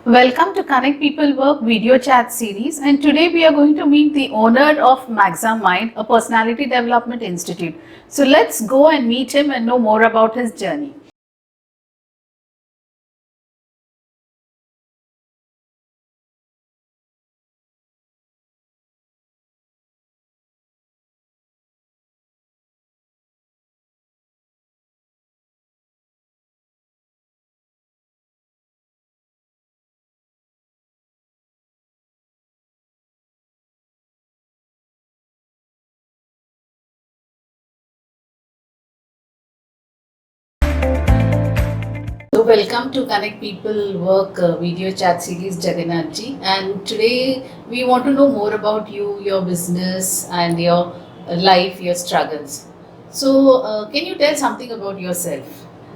Welcome to Connect People Work video chat series, and today we are going to meet the owner of Maxamind, a personality development institute. So let's go and meet him and know more about his journey. So welcome to Connect People Work video chat series, Jagannath ji. And today we want to know more about you, your business, and your life, your struggles. So can you tell something about yourself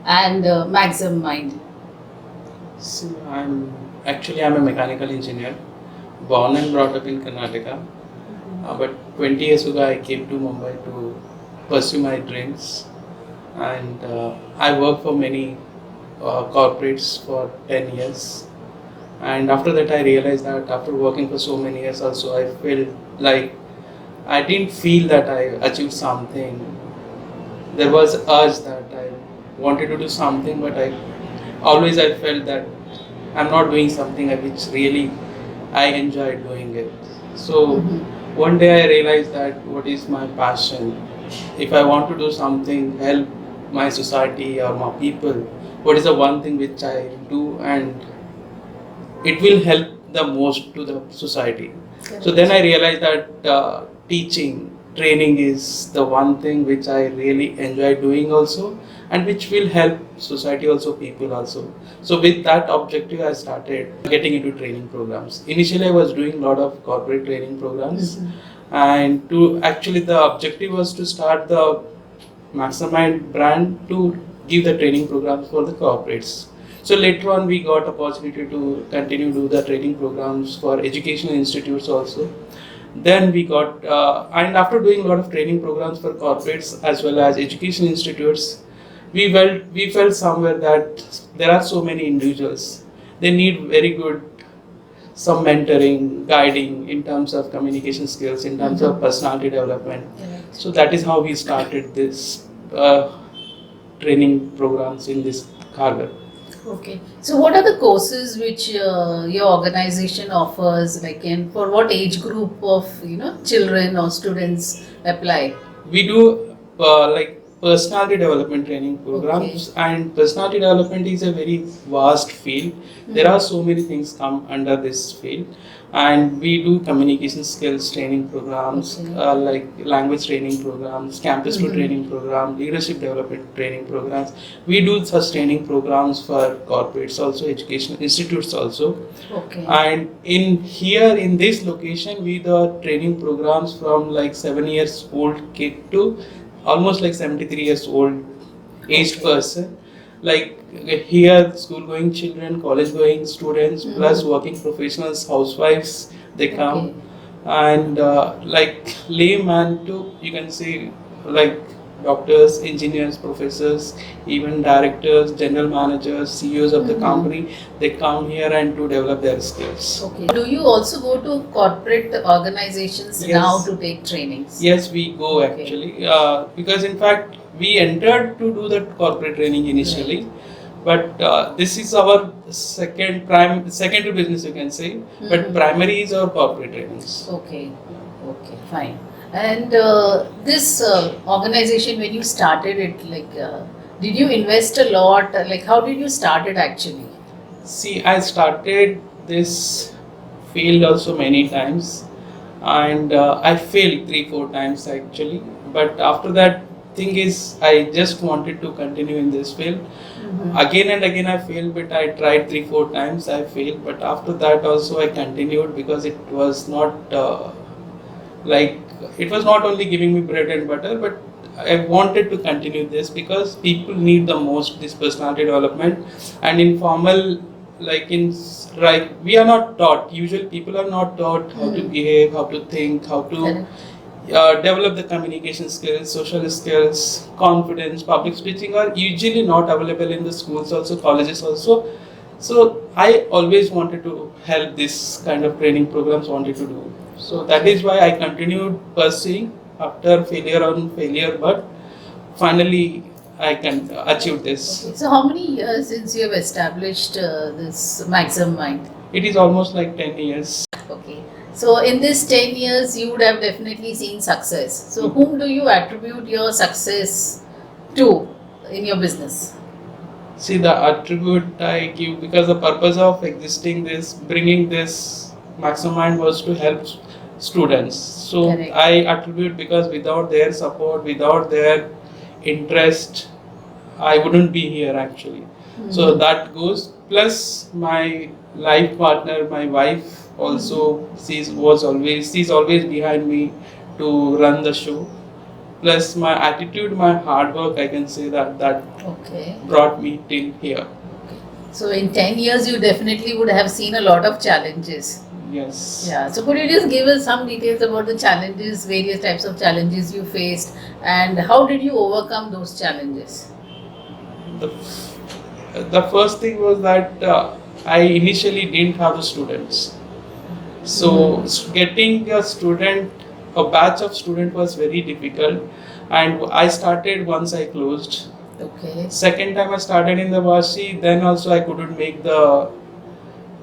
and Maxim Mind? So I'm a mechanical engineer, born and brought up in Karnataka. But 20 years ago I came to Mumbai to pursue my dreams, and I worked for many corporates for 10 years. And after that I realized that after working for so many years also I felt like I didn't feel that I achieved something. There was urge that I wanted to do something, but I felt that I'm not doing something which really I enjoy doing it. So one day I realized that what is my passion. If I want to do something, help my society or my people, what is the one thing which I do and it will help the most to the society. So then I realized that teaching, training is the one thing which I really enjoy doing also, and which will help society also, people also. So with that objective I started getting into training programs. Initially I was doing a lot of corporate training programs, and to actually the objective was to start the Maxamind brand to give the training programs for the corporates. So later on we got opportunity to continue do the training programs for educational institutes also. Then we got and after doing a lot of training programs for corporates as well as education institutes, we felt somewhere that there are so many individuals. They need very good some mentoring, guiding in terms of communication skills, in terms of personality development. So that is how we started this training programs in this Kharghar. Okay. So, what are the courses which your organization offers? Like, and for what age group of children or students apply? We do like personality development training programs, and personality development is a very vast field. There are so many things come under this field, and we do communication skills training programs, like language training programs, campus to training program, leadership development training programs. We do such training programs for corporates also, educational institutes also. And in this location we do training programs from like 7 years old kid to almost like 73 years old aged person. Like here, school going children, college going students, plus working professionals, housewives, they come. And like layman too, you can see like doctors, engineers, professors, even directors, general managers, CEOs of the company, they come here and to develop their skills. Okay. Do you also go to corporate organizations now to take trainings? Yes, we go actually because in fact we entered to do the corporate training initially, but this is our secondary business, you can say. But primary is our corporate trainings. Okay, fine. And this organization, when you started it, like, did you invest a lot? Like, how did you start it actually? See, I started this field also many times, and I failed 3-4 times actually. But after that, thing is, I just wanted to continue in this field. Again and again I failed, but I tried 3-4 times, I failed. But after that also I continued because it was not like it was not only giving me bread and butter, but I wanted to continue this because people need the most this personality development. And informal, like we are not taught, usually people are not taught how to behave, how to think, how to develop the communication skills, social skills, confidence, public speaking are usually not available in the schools also, colleges also. So I always wanted to help this kind of training programs wanted to do. So that is why I continued pursuing after failure on failure, but finally I can achieve this. Okay. So how many years since you have established this Maxim Mind? It is almost like 10 years. Okay. So in this 10 years, you would have definitely seen success. So whom do you attribute your success to in your business? See, the attribute I give, because the purpose of existing this, bringing this Maximind was to help students. So Correct. I attribute, because without their support, without their interest, I wouldn't be here actually. So that goes. Plus my life partner, my wife also, she's always behind me to run the show. Plus my attitude, my hard work, I can say that Okay. brought me till here. So in 10 years, you definitely would have seen a lot of challenges. Yes. Yeah. So could you just give us some details about the challenges, various types of challenges you faced, and how did you overcome those challenges? The first thing was that I initially didn't have the students. So getting a batch of student was very difficult, and I started once I closed. Okay. Second time I started in the Vashi, then also I couldn't make the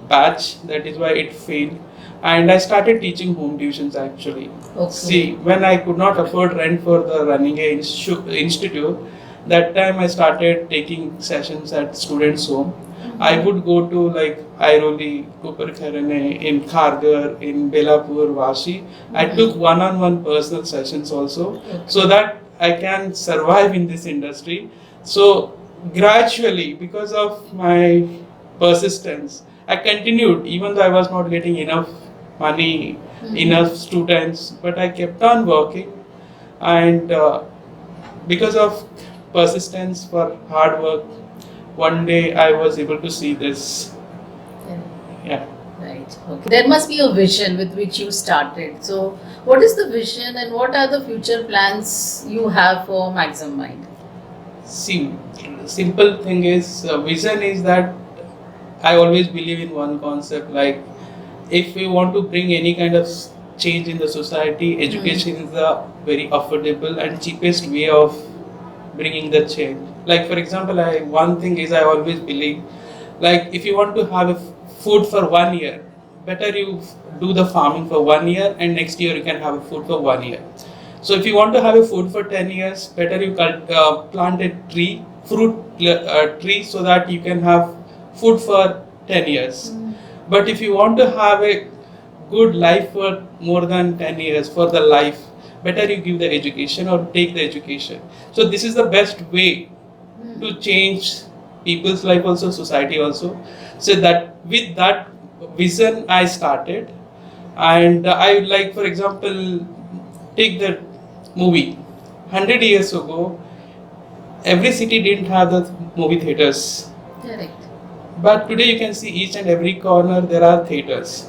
batch, that is why it failed. And I started teaching home tuitions actually. Okay. See, when I could not afford rent for the running a institute, that time I started taking sessions at students' home. I would go to like Airoli, Kuparkharane, in Khargar, in Belapur, Vashi. I took one-on-one personal sessions also, so that I can survive in this industry. So gradually, because of my persistence, I continued, even though I was not getting enough money, enough students, but I kept on working, and because of persistence, for hard work, one day I was able to see this. Yeah. Right. Okay. There must be a vision with which you started. So, what is the vision and what are the future plans you have for Maxim Mind? See, simple thing is, vision is that I always believe in one concept, like if we want to bring any kind of change in the society, education is the very affordable and cheapest way of bringing the change. Like for example, one thing is I always believe, like if you want to have food for 1 year, better you do the farming for 1 year and next year you can have a food for 1 year. So if you want to have a food for 10 years, better you plant a fruit tree, so that you can have food for 10 years. But if you want to have a good life for more than 10 years, for the life, better you give the education or take the education. So this is the best way to change people's life also, society also. So that with that vision I started, and I would like, for example, take the movie. 100 years ago, every city didn't have the movie theaters. Correct. But today you can see each and every corner there are theaters.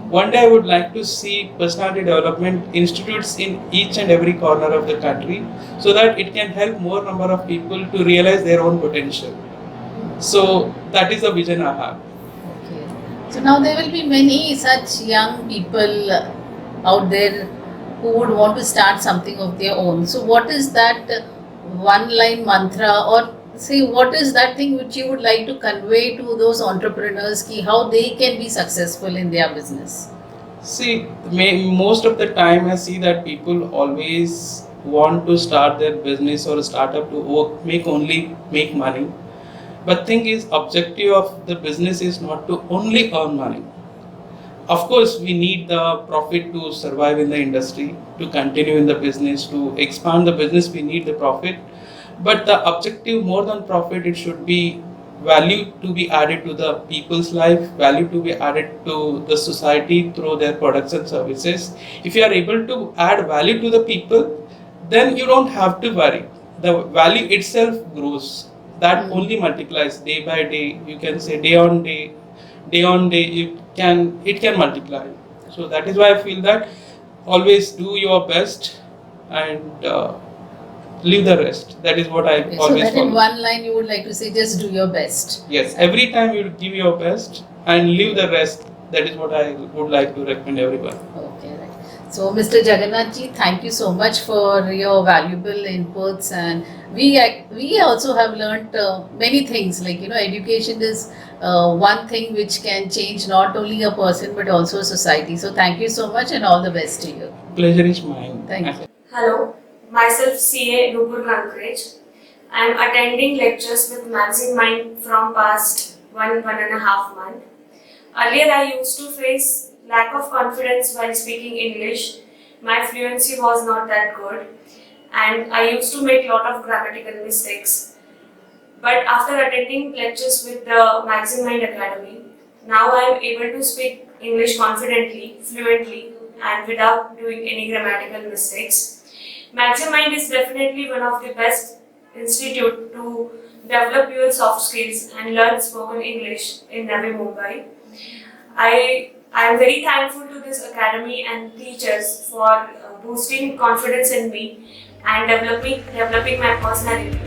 One day I would like to see personality development institutes in each and every corner of the country, so that it can help more number of people to realize their own potential. So that is the vision I have. Okay. So now there will be many such young people out there who would want to start something of their own. So what is that one line mantra, or say what is that thing which you would like to convey to those entrepreneurs ki how they can be successful in their business? See, most of the time I see that people always want to start their business or a startup to make money. But thing is, objective of the business is not to only earn money. Of course, we need the profit to survive in the industry, to continue in the business, to expand the business, we need the profit. But the objective, more than profit, it should be value to be added to the people's life, value to be added to the society through their products and services. If you are able to add value to the people, then you don't have to worry. The value itself grows. That only multiplies day by day. You can say day on day, it can multiply. So that is why I feel that always do your best and leave the rest. That is what I So always that in follow. one line you would like to say just do your best. Yes, every time you give your best, and leave the rest. That is what I would like to recommend everyone. Okay, right. So, Mr. Jagannath ji, thank you so much for your valuable inputs, and we also have learnt many things. Like, education is one thing which can change not only a person but also a society. So, thank you so much, and all the best to you. Pleasure is mine. Thank you. Hello, myself CA Nupur Kankrej. I am attending lectures with Magazine Mind from past one and a half month. Earlier I used to face lack of confidence while speaking English. My fluency was not that good and I used to make lot of grammatical mistakes. But after attending lectures with the Magazine Mind Academy, now I am able to speak English confidently, fluently and without doing any grammatical mistakes. Magazine Mind is definitely one of the best institute to develop your soft skills and learn spoken English in Navi Mumbai. I am very thankful to this academy and teachers for boosting confidence in me and developing my personality.